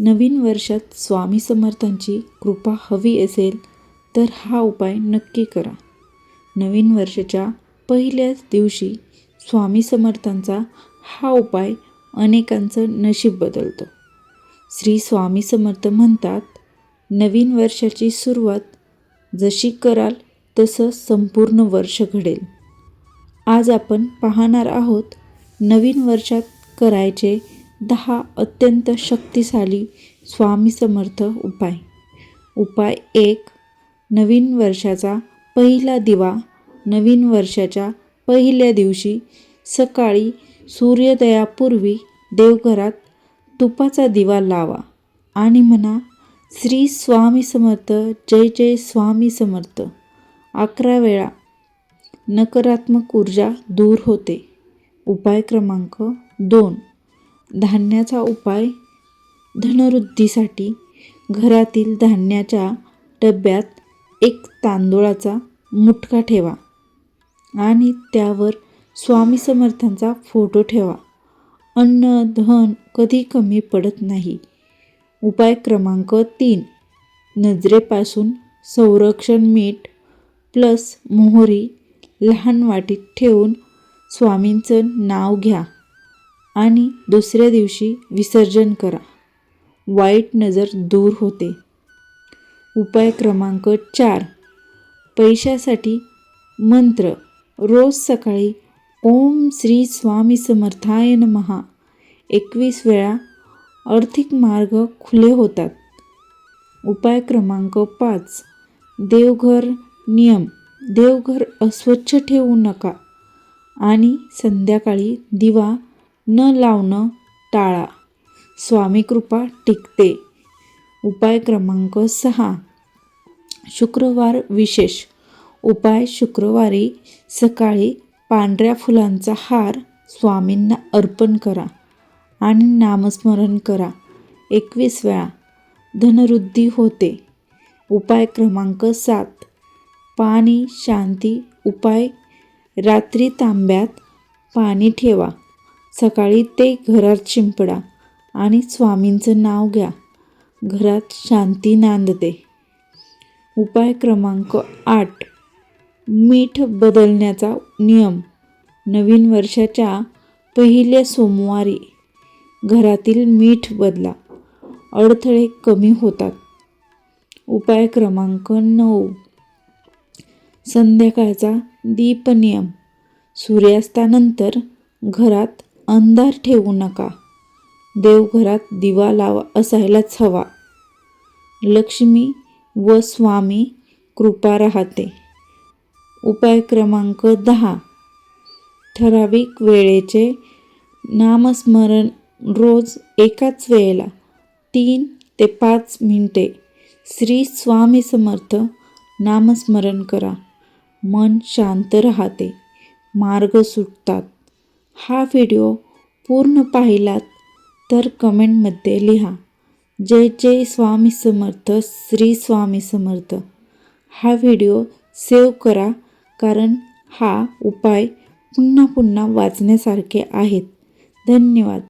नवीन वर्षात स्वामी समर्थांची कृपा हवी असेल तर हा उपाय नक्की करा. नवीन वर्षाच्या पहिल्याच दिवशी स्वामी समर्थांचा हा उपाय अनेकांचं नशीब बदलतो. श्री स्वामी समर्थ म्हणतात, नवीन वर्षाची सुरुवात जशी कराल तसं संपूर्ण वर्ष घडेल. आज आपण पाहणार आहोत नवीन वर्षात करायचे 10 अत्यंत शक्तिशाली स्वामी समर्थ उपाय. उपाय 1. नवीन वर्षाचा पहिला दिवा. नवीन वर्षाच्या पहिल्या दिवशी सकाळी सूर्योदयापूर्वी देवघरात तुपाचा दिवा लावा आणि म्हणा, श्री स्वामी समर्थ, जय जय स्वामी समर्थ 11 वेळा. नकारात्मक ऊर्जा दूर होते. उपाय क्रमांक 2. धान्याचा उपाय. धनवृद्धीसाठी घरातील धान्याच्या डब्यात एक तांदूळाचा मुटका ठेवा आणि त्यावर स्वामी समर्थांचा फोटो ठेवा. अन्न धन कधी कमी पडत नाही. उपाय क्रमांक 3. नजरेपासून संरक्षण. मीठ प्लस मोहरी लहान वाटीत ठेवून स्वामींचं नाव घ्या आणि दुसऱ्या दिवशी विसर्जन करा. वाईट नजर दूर होते. उपाय क्रमांक 4. पैशासाठी मंत्र. रोज सकाळी ओम श्री स्वामी समर्थाय नमः 21 वेळा. आर्थिक मार्ग खुले होतात. उपाय क्रमांक 5. देवघर नियम. देवघर अस्वच्छ ठेवू नका आणि संध्याकाळी दिवा न लावणं टाळा. स्वामी कृपा टिकते. उपाय क्रमांक 6. शुक्रवार विशेष उपाय. शुक्रवारी सकाळी पांढऱ्या फुलांचा हार स्वामींना अर्पण करा आणि नामस्मरण करा 21 वेळा. धनवृद्धी होते. उपाय क्रमांक 7. पाणी शांती उपाय. रात्री तांब्यात पाणी ठेवा. सकाळी ते घरात शिंपडा आणि स्वामींचं नाव घ्या. घरात शांती नांदते. उपाय क्रमांक 8. मीठ बदलण्याचा नियम. नवीन वर्षाच्या पहिल्या सोमवारी घरातील मीठ बदला. अडथळे कमी होतात. उपाय क्रमांक 9. संध्याकाळचा दीप नियम. सूर्यास्तानंतर घरात अंधार ठेवू नका. देवघरात दिवा असायलाच हवा. लक्ष्मी व स्वामी कृपा राहते. उपाय क्रमांक 10. ठराविक वेळेचे नामस्मरण. रोज एकाच वेळेला 3 ते 5 मिनिटे श्री स्वामी समर्थ नामस्मरण करा. मन शांत राहते. मार्ग सुटतात. हा व्हिडिओ पूर्ण पाहिलात तर कमेंटमध्ये लिहा, जय जय स्वामी समर्थ, श्री स्वामी समर्थ. हा व्हिडिओ सेव्ह करा कारण हा उपाय पुन्हा पुन्हा वाचण्यासारखे आहेत. धन्यवाद.